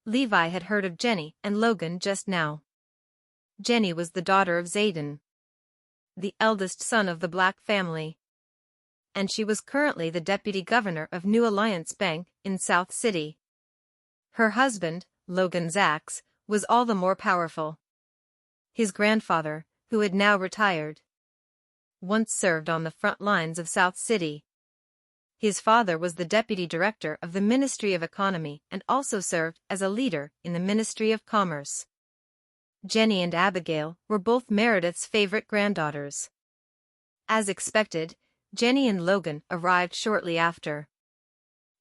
Levi had heard of Jenny and Logan just now. Jenny was the daughter of Zayden, the eldest son of the Black family, and she was currently the deputy governor of New Alliance Bank in South City. Her husband, Logan Zacks, was all the more powerful. His grandfather, who had now retired, once served on the front lines of South City. His father was the deputy director of the Ministry of Economy and also served as a leader in the Ministry of Commerce. Jenny and Abigail were both Meredith's favorite granddaughters. As expected, Jenny and Logan arrived shortly after.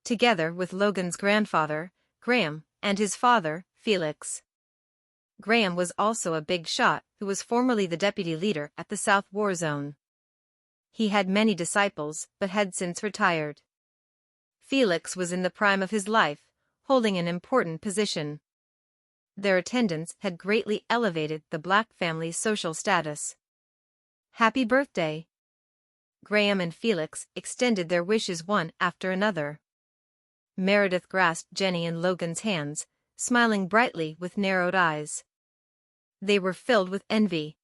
Together with Logan's grandfather, Graham, and his father, Felix. Graham was also a big shot who was formerly the deputy leader at the South War Zone. He had many disciples but had since retired. Felix was in the prime of his life, holding an important position. Their attendance had greatly elevated the Black family's social status. "Happy birthday!" Graham and Felix extended their wishes one after another. Meredith grasped Jenny and Logan's hands, smiling brightly with narrowed eyes. They were filled with envy.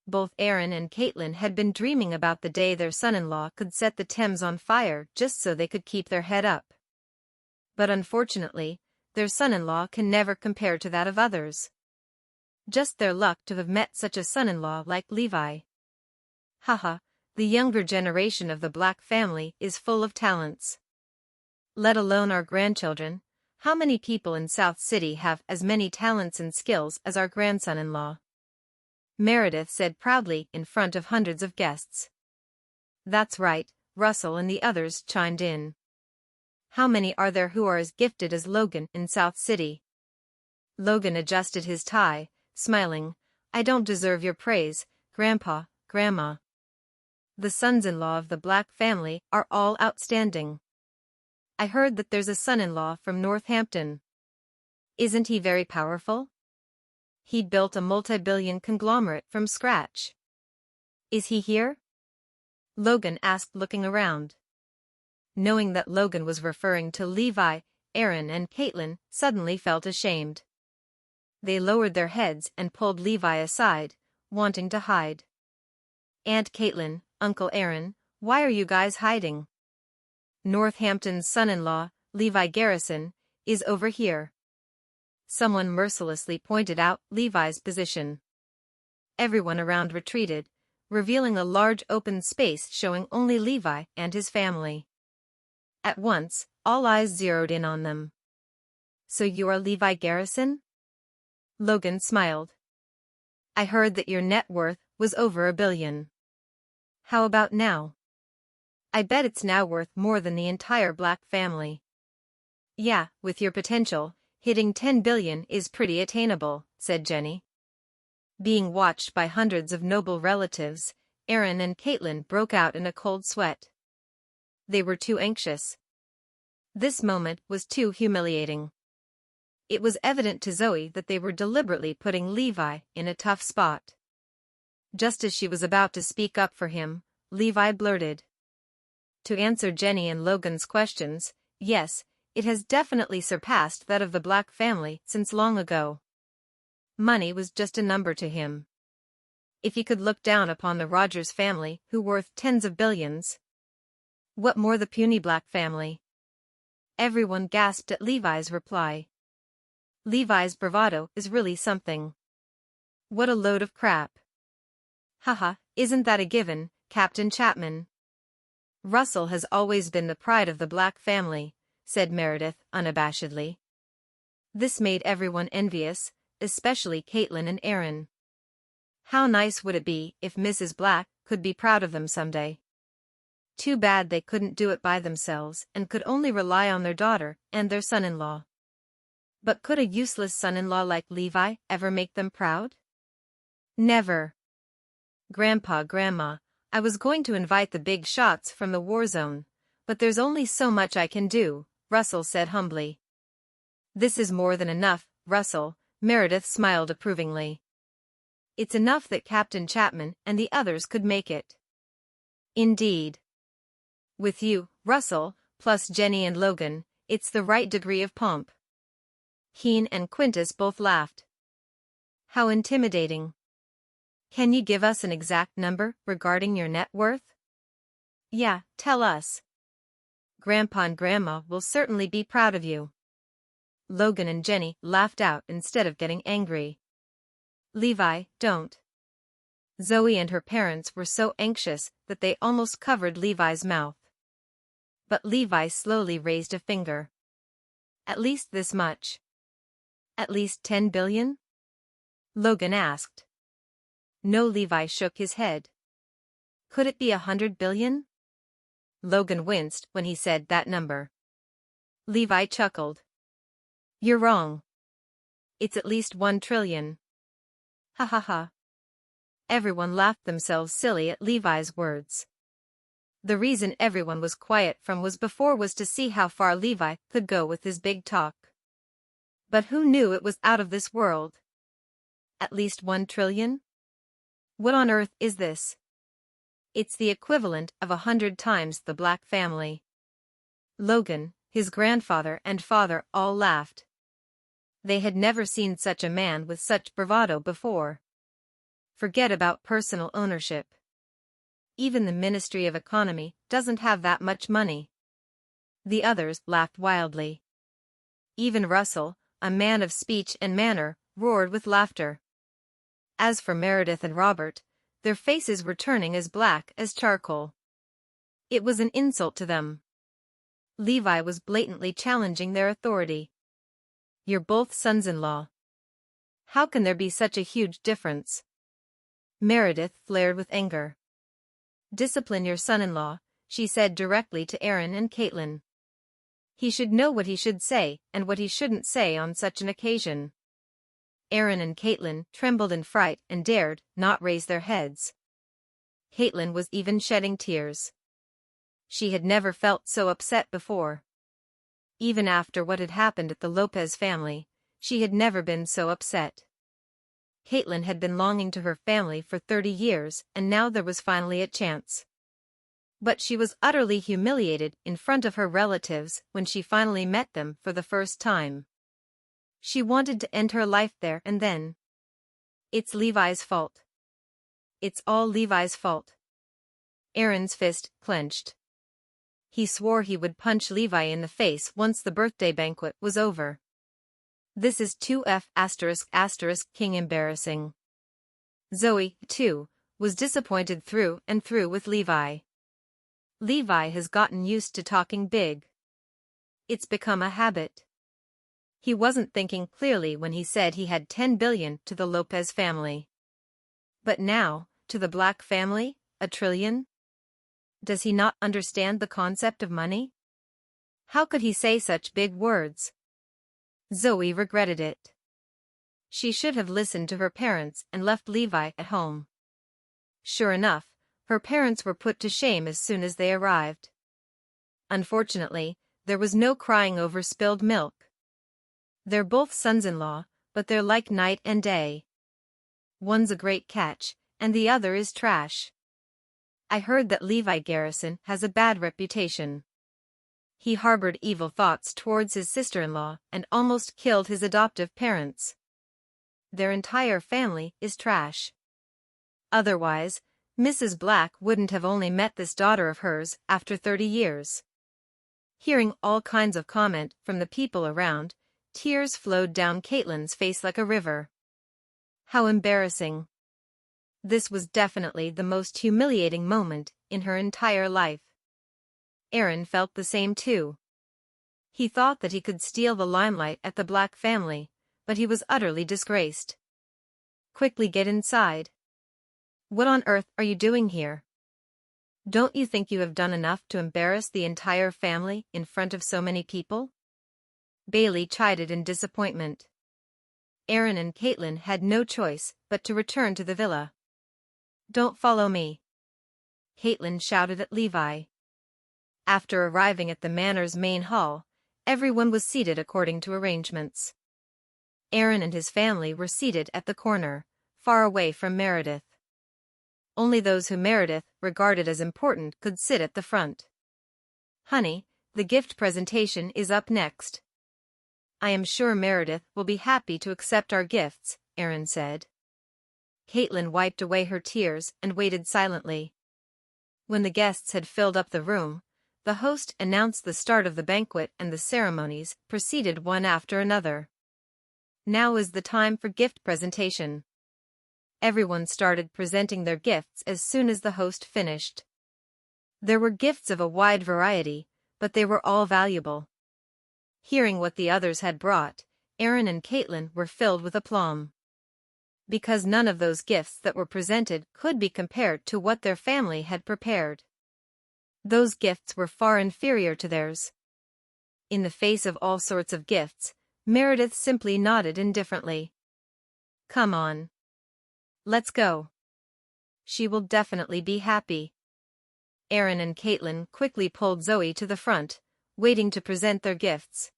Both Aaron and Caitlin had been dreaming about the day their son-in-law could set the Thames on fire just so they could keep their head up. But unfortunately, their son-in-law can never compare to that of others. Just their luck to have met such a son-in-law like Levi. Haha, the younger generation of the Black family is full of talents. Let alone our grandchildren, how many people in South City have as many talents and skills as our grandson-in-law? Meredith said proudly in front of hundreds of guests. That's right, Russell and the others chimed in. How many are there who are as gifted as Logan in South City? Logan adjusted his tie, smiling. I don't deserve your praise, Grandpa, Grandma. The sons-in-law of the Black family are all outstanding. I heard that there's a son-in-law from Northampton. Isn't he very powerful? He'd built a multi-billion conglomerate from scratch. Is he here? Logan asked, looking around. Knowing that Logan was referring to Levi, Aaron and Caitlin suddenly felt ashamed. They lowered their heads and pulled Levi aside, wanting to hide. Aunt Caitlin, Uncle Aaron, why are you guys hiding? Northampton's son-in-law, Levi Garrison, is over here. Someone mercilessly pointed out Levi's position. Everyone around retreated, revealing a large open space showing only Levi and his family. At once, all eyes zeroed in on them. So you are Levi Garrison? Logan smiled. I heard that your net worth was over $1 billion. How about now? I bet it's now worth more than the entire Black family. Yeah, with your potential, hitting $10 billion is pretty attainable, said Jenny. Being watched by hundreds of noble relatives, Aaron and Caitlin broke out in a cold sweat. They were too anxious. This moment was too humiliating. It was evident to Zoe that they were deliberately putting Levi in a tough spot. Just as she was about to speak up for him, Levi blurted. To answer Jenny and Logan's questions, yes, it has definitely surpassed that of the Black family since long ago. Money was just a number to him. If he could look down upon the Rogers family, who worth tens of billions, what more the puny Black family? Everyone gasped at Levi's reply. Levi's bravado is really something. What a load of crap. Haha, isn't that a given, Captain Chapman? Russell has always been the pride of the Black family, said Meredith unabashedly. This made everyone envious, especially Caitlin and Aaron. How nice would it be if Mrs. Black could be proud of them someday? Too bad they couldn't do it by themselves and could only rely on their daughter and their son-in-law. But could a useless son-in-law like Levi ever make them proud? Never. Grandpa, Grandma, I was going to invite the big shots from the war zone, but there's only so much I can do, Russell said humbly. This is more than enough, Russell, Meredith smiled approvingly. It's enough that Captain Chapman and the others could make it. Indeed. With you, Russell, plus Jenny and Logan, it's the right degree of pomp. Heen and Quintus both laughed. How intimidating. Can you give us an exact number regarding your net worth? Yeah, tell us. Grandpa and Grandma will certainly be proud of you. Logan and Jenny laughed out instead of getting angry. Levi, don't. Zoe and her parents were so anxious that they almost covered Levi's mouth. But Levi slowly raised a finger. At least this much. At least 10 billion? Logan asked. No, Levi shook his head. Could it be 100 billion? Logan winced when he said that number. Levi chuckled. You're wrong. It's at least 1 trillion. Ha ha ha. Everyone laughed themselves silly at Levi's words. The reason everyone was quiet from was to see how far Levi could go with his big talk. But who knew it was out of this world? At least 1 trillion? What on earth is this? It's the equivalent of 100 times the Black family. Logan, his grandfather and father all laughed. They had never seen such a man with such bravado before. Forget about personal ownership. Even the Ministry of Economy doesn't have that much money. The others laughed wildly. Even Russell, a man of speech and manner, roared with laughter. As for Meredith and Robert, their faces were turning as black as charcoal. It was an insult to them. Levi was blatantly challenging their authority. You're both sons-in-law. How can there be such a huge difference? Meredith flared with anger. Discipline your son-in-law, she said directly to Aaron and Caitlin. He should know what he should say and what he shouldn't say on such an occasion. Aaron and Caitlin trembled in fright and dared not raise their heads. Caitlin was even shedding tears. She had never felt so upset before. Even after what had happened at the Lopez family, she had never been so upset. Caitlin had been longing to her family for 30 years and now there was finally a chance. But she was utterly humiliated in front of her relatives when she finally met them for the first time. She wanted to end her life there and then. It's Levi's fault. It's all Levi's fault. Aaron's fist clenched. He swore he would punch Levi in the face once the birthday banquet was over. This is 2F*** king embarrassing. Zoe, too, was disappointed through and through with Levi. Levi has gotten used to talking big. It's become a habit. He wasn't thinking clearly when he said he had 10 billion to the Lopez family. But now, to the Black family, 1 trillion? Does he not understand the concept of money? How could he say such big words? Zoe regretted it. She should have listened to her parents and left Levi at home. Sure enough, her parents were put to shame as soon as they arrived. Unfortunately, there was no crying over spilled milk. They're both sons-in-law, but they're like night and day. One's a great catch, and the other is trash. I heard that Levi Garrison has a bad reputation. He harbored evil thoughts towards his sister-in-law and almost killed his adoptive parents. Their entire family is trash. Otherwise, Mrs. Black wouldn't have only met this daughter of hers after 30 years. Hearing all kinds of comment from the people around, tears flowed down Caitlin's face like a river. How embarrassing. This was definitely the most humiliating moment in her entire life. Aaron felt the same too. He thought that he could steal the limelight at the Black family, but he was utterly disgraced. Quickly get inside. What on earth are you doing here? Don't you think you have done enough to embarrass the entire family in front of so many people? Bailey chided in disappointment. Aaron and Caitlin had no choice but to return to the villa. Don't follow me, Caitlin shouted at Levi. After arriving at the manor's main hall, everyone was seated according to arrangements. Aaron and his family were seated at the corner, far away from Meredith. Only those who Meredith regarded as important could sit at the front. Honey, the gift presentation is up next. I am sure Meredith will be happy to accept our gifts, Erin said. Caitlin wiped away her tears and waited silently. When the guests had filled up the room, the host announced the start of the banquet and the ceremonies proceeded one after another. Now is the time for gift presentation. Everyone started presenting their gifts as soon as the host finished. There were gifts of a wide variety, but they were all valuable. Hearing what the others had brought, Erin and Caitlin were filled with aplomb. Because none of those gifts that were presented could be compared to what their family had prepared. Those gifts were far inferior to theirs. In the face of all sorts of gifts, Meredith simply nodded indifferently. Come on. Let's go. She will definitely be happy. Erin and Caitlin quickly pulled Zoe to the front, waiting to present their gifts.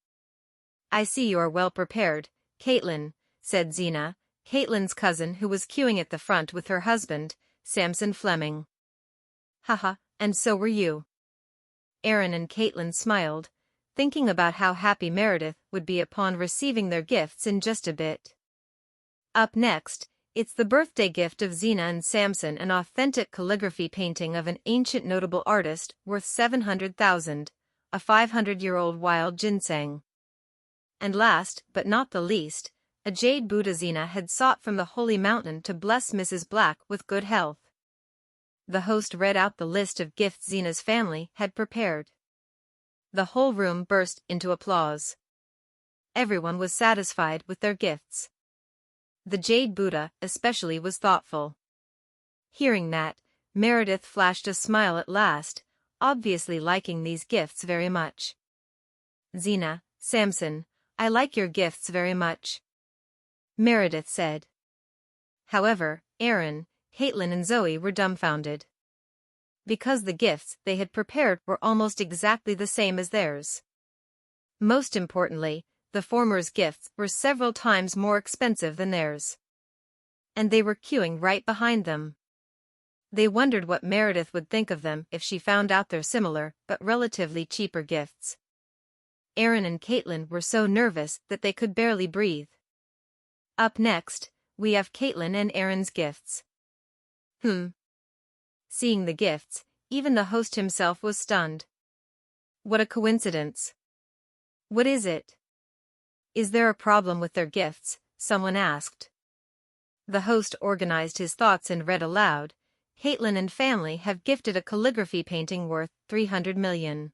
I see you are well prepared, Caitlin, said Zena, Caitlin's cousin who was queuing at the front with her husband, Samson Fleming. Haha, and so were you. Erin and Caitlin smiled, thinking about how happy Meredith would be upon receiving their gifts in just a bit. Up next, it's the birthday gift of Zena and Samson, an authentic calligraphy painting of an ancient notable artist worth 700,000, a 500-year-old wild ginseng. And last, but not the least, a jade Buddha Zena had sought from the holy mountain to bless Mrs. Black with good health. The host read out the list of gifts Zena's family had prepared. The whole room burst into applause. Everyone was satisfied with their gifts. The jade Buddha especially was thoughtful. Hearing that, Meredith flashed a smile at last, obviously liking these gifts very much. Zena, Samson, I like your gifts very much, Meredith said. However, Erin, Caitlin and Zoe were dumbfounded. Because the gifts they had prepared were almost exactly the same as theirs. Most importantly, the former's gifts were several times more expensive than theirs. And they were queuing right behind them. They wondered what Meredith would think of them if she found out their similar but relatively cheaper gifts. Erin and Caitlin were so nervous that they could barely breathe. Up next, we have Caitlin and Erin's gifts. Seeing the gifts, even the host himself was stunned. What a coincidence. What is it? Is there a problem with their gifts? Someone asked. The host organized his thoughts and read aloud, Caitlin and family have gifted a calligraphy painting worth 300 million.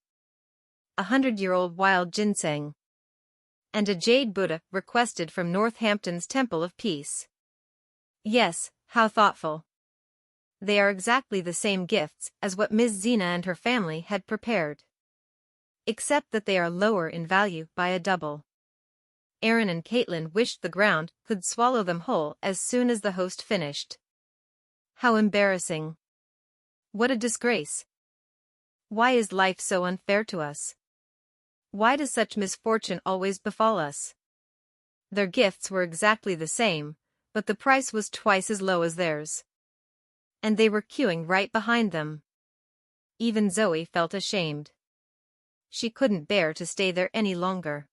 A 100-year-old wild ginseng. And a jade Buddha requested from Northampton's Temple of Peace. Yes, how thoughtful. They are exactly the same gifts as what Ms. Zena and her family had prepared. Except that they are lower in value by a double. Erin and Caitlin wished the ground could swallow them whole as soon as the host finished. How embarrassing. What a disgrace. Why is life so unfair to us? Why does such misfortune always befall us? Their gifts were exactly the same, but the price was twice as low as theirs. And they were queuing right behind them. Even Zoe felt ashamed. She couldn't bear to stay there any longer.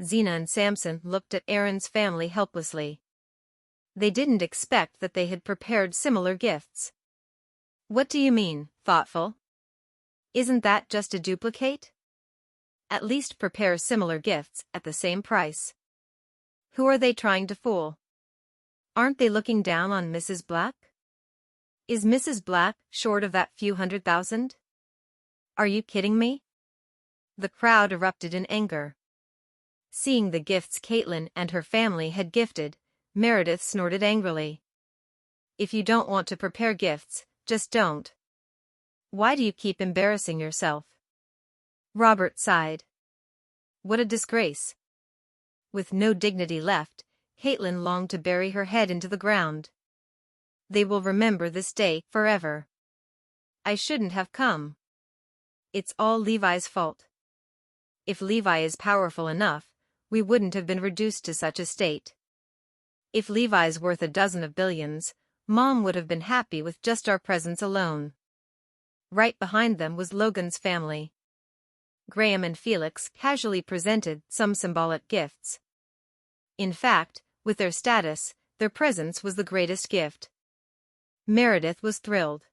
Zena and Samson looked at Erin's family helplessly. They didn't expect that they had prepared similar gifts. What do you mean, thoughtful? Isn't that just a duplicate? At least prepare similar gifts at the same price. Who are they trying to fool? Aren't they looking down on Mrs. Black? Is Mrs. Black short of that few $100,000? Are you kidding me? The crowd erupted in anger. Seeing the gifts Caitlin and her family had gifted, Meredith snorted angrily. If you don't want to prepare gifts, just don't. Why do you keep embarrassing yourself? Robert sighed. What a disgrace. With no dignity left, Caitlin longed to bury her head into the ground. They will remember this day forever. I shouldn't have come. It's all Levi's fault. If Levi is powerful enough, we wouldn't have been reduced to such a state. If Levi's worth a dozen of billions, Mom would have been happy with just our presence alone. Right behind them was Logan's family. Graham and Felix casually presented some symbolic gifts. In fact, with their status, their presence was the greatest gift. Meredith was thrilled.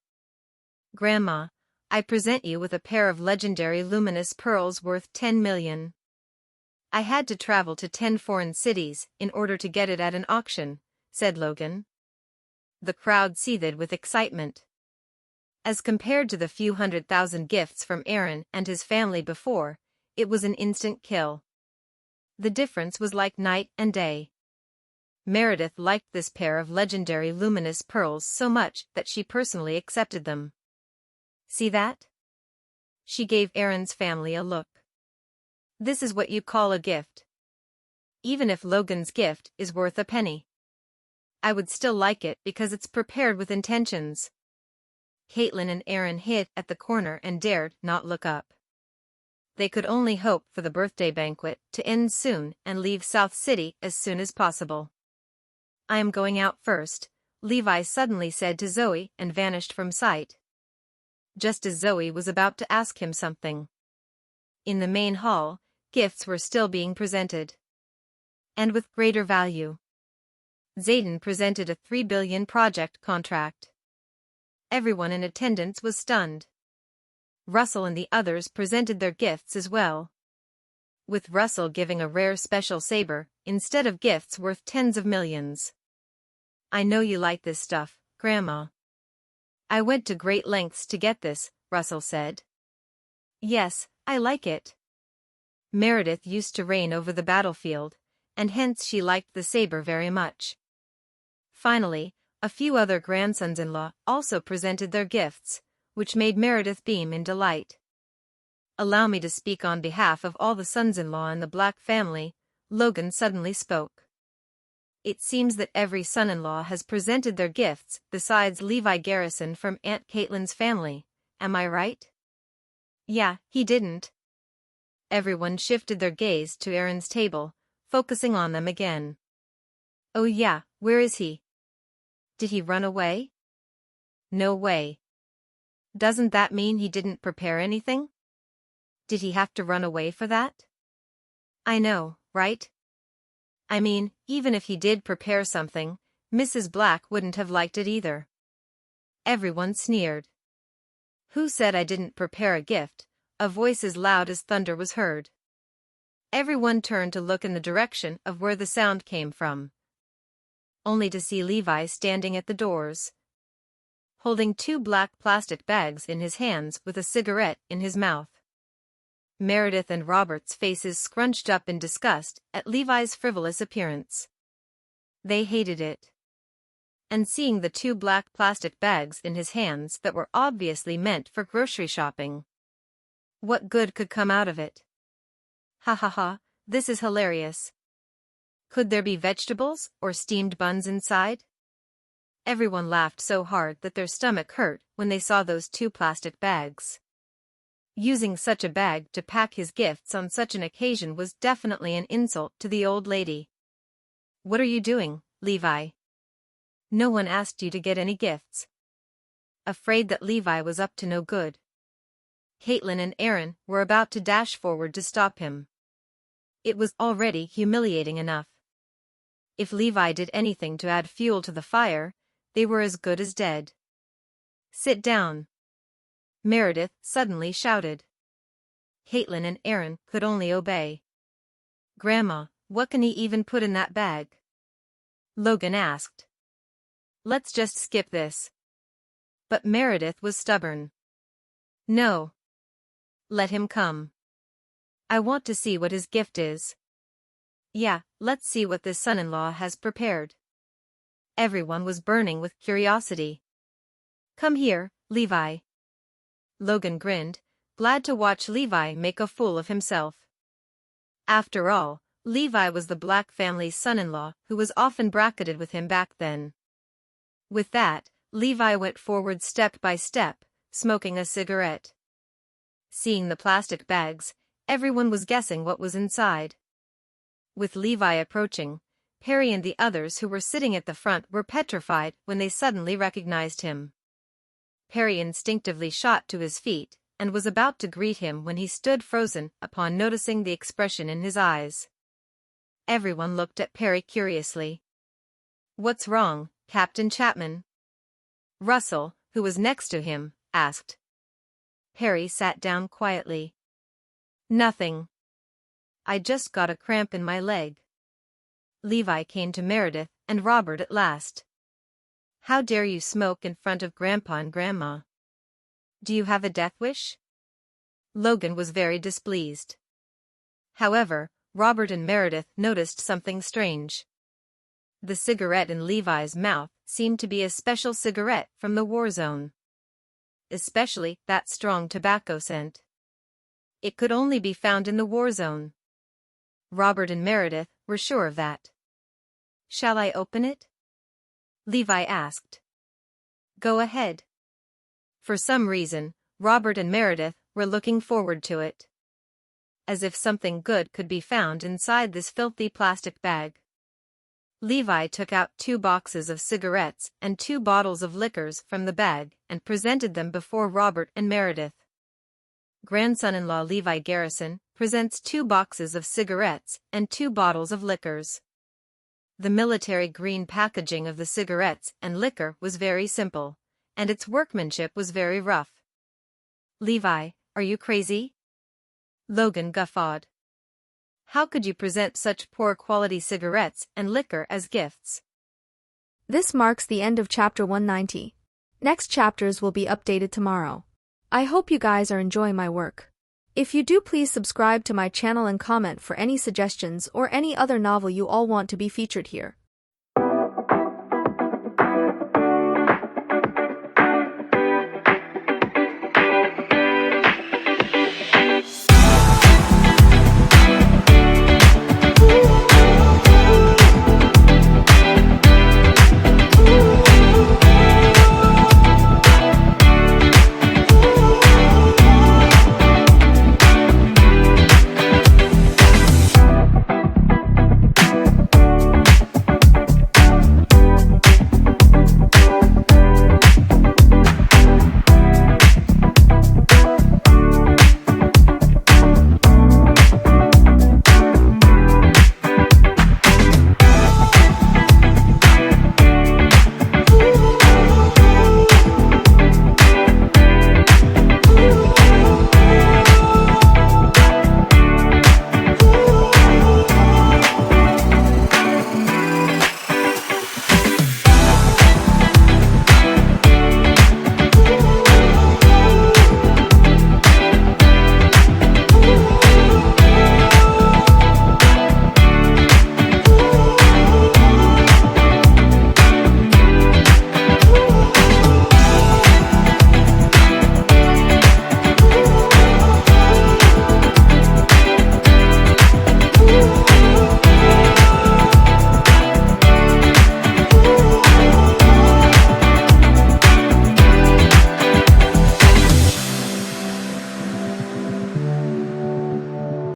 "Grandma, I present you with a pair of legendary luminous pearls worth 10 million. I had to travel to 10 foreign cities in order to get it at an auction," said Logan. The crowd seethed with excitement. As compared to the few 100,000 gifts from Aaron and his family before, it was an instant kill. The difference was like night and day. Meredith liked this pair of legendary luminous pearls so much that she personally accepted them. "See that?" She gave Aaron's family a look. "This is what you call a gift. Even if Logan's gift is worth a penny, I would still like it because it's prepared with intentions." Caitlin and Aaron hid at the corner and dared not look up. They could only hope for the birthday banquet to end soon and leave South City as soon as possible. "I am going out first," Levi suddenly said to Zoe and vanished from sight. Just as Zoe was about to ask him something. In the main hall, gifts were still being presented. And with greater value. Zayden presented a $3 billion project contract. Everyone in attendance was stunned. Russell and the others presented their gifts as well. With Russell giving a rare special saber instead of gifts worth tens of millions. "I know you like this stuff, Grandma. I went to great lengths to get this," Russell said. "Yes, I like it." Meredith used to reign over the battlefield, and hence she liked the saber very much. Finally, a few other grandsons-in-law also presented their gifts, which made Meredith beam in delight. "Allow me to speak on behalf of all the sons-in-law in the Black family," Logan suddenly spoke. "It seems that every son-in-law has presented their gifts besides Levi Garrison from Aunt Caitlin's family, am I right?" "Yeah, he didn't." Everyone shifted their gaze to Aaron's table, focusing on them again. "Oh yeah, where is he? Did he run away?" "No way. Doesn't that mean he didn't prepare anything? Did he have to run away for that?" "I know, right? I mean, even if he did prepare something, Mrs. Black wouldn't have liked it either." Everyone sneered. "Who said I didn't prepare a gift?" A voice as loud as thunder was heard. Everyone turned to look in the direction of where the sound came from, only to see Levi standing at the doors, holding 2 black plastic bags in his hands with a cigarette in his mouth. Meredith and Robert's faces scrunched up in disgust at Levi's frivolous appearance. They hated it. And seeing the 2 black plastic bags in his hands that were obviously meant for grocery shopping. What good could come out of it? "Ha ha ha, this is hilarious. Could there be vegetables or steamed buns inside?" Everyone laughed so hard that their stomach hurt when they saw those 2 plastic bags. Using such a bag to pack his gifts on such an occasion was definitely an insult to the old lady. "What are you doing, Levi? No one asked you to get any gifts." Afraid that Levi was up to no good, Caitlin and Aaron were about to dash forward to stop him. It was already humiliating enough. If Levi did anything to add fuel to the fire, they were as good as dead. "Sit down," Meredith suddenly shouted. Caitlin and Aaron could only obey. "Grandma, what can he even put in that bag?" Logan asked. "Let's just skip this." But Meredith was stubborn. "No. Let him come. I want to see what his gift is." "Yeah, let's see what this son-in-law has prepared." Everyone was burning with curiosity. "Come here, Levi." Logan grinned, glad to watch Levi make a fool of himself. After all, Levi was the Black family's son-in-law who was often bracketed with him back then. With that, Levi went forward step by step, smoking a cigarette. Seeing the plastic bags, everyone was guessing what was inside. With Levi approaching, Perry and the others who were sitting at the front were petrified when they suddenly recognized him. Perry instinctively shot to his feet, and was about to greet him when he stood frozen upon noticing the expression in his eyes. Everyone looked at Perry curiously. "What's wrong, Captain Chapman?" Russell, who was next to him, asked. Perry sat down quietly. "Nothing. I just got a cramp in my leg." Levi came to Meredith and Robert at last. "How dare you smoke in front of Grandpa and Grandma? Do you have a death wish?" Logan was very displeased. However, Robert and Meredith noticed something strange. The cigarette in Levi's mouth seemed to be a special cigarette from the war zone. Especially that strong tobacco scent. It could only be found in the war zone. Robert and Meredith were sure of that. "Shall I open it?" Levi asked. "Go ahead." For some reason, Robert and Meredith were looking forward to it. As if something good could be found inside this filthy plastic bag. Levi took out 2 boxes of cigarettes and 2 bottles of liquors from the bag and presented them before Robert and Meredith. Grandson-in-law Levi Garrison presents 2 boxes of cigarettes and 2 bottles of liquors. The military green packaging of the cigarettes and liquor was very simple, and its workmanship was very rough. "Levi, are you crazy?" Logan guffawed. "How could you present such poor quality cigarettes and liquor as gifts?" This marks the end of chapter 190. Next chapters will be updated tomorrow. I hope you guys are enjoying my work. If you do, please subscribe to my channel and comment for any suggestions or any other novel you all want to be featured here.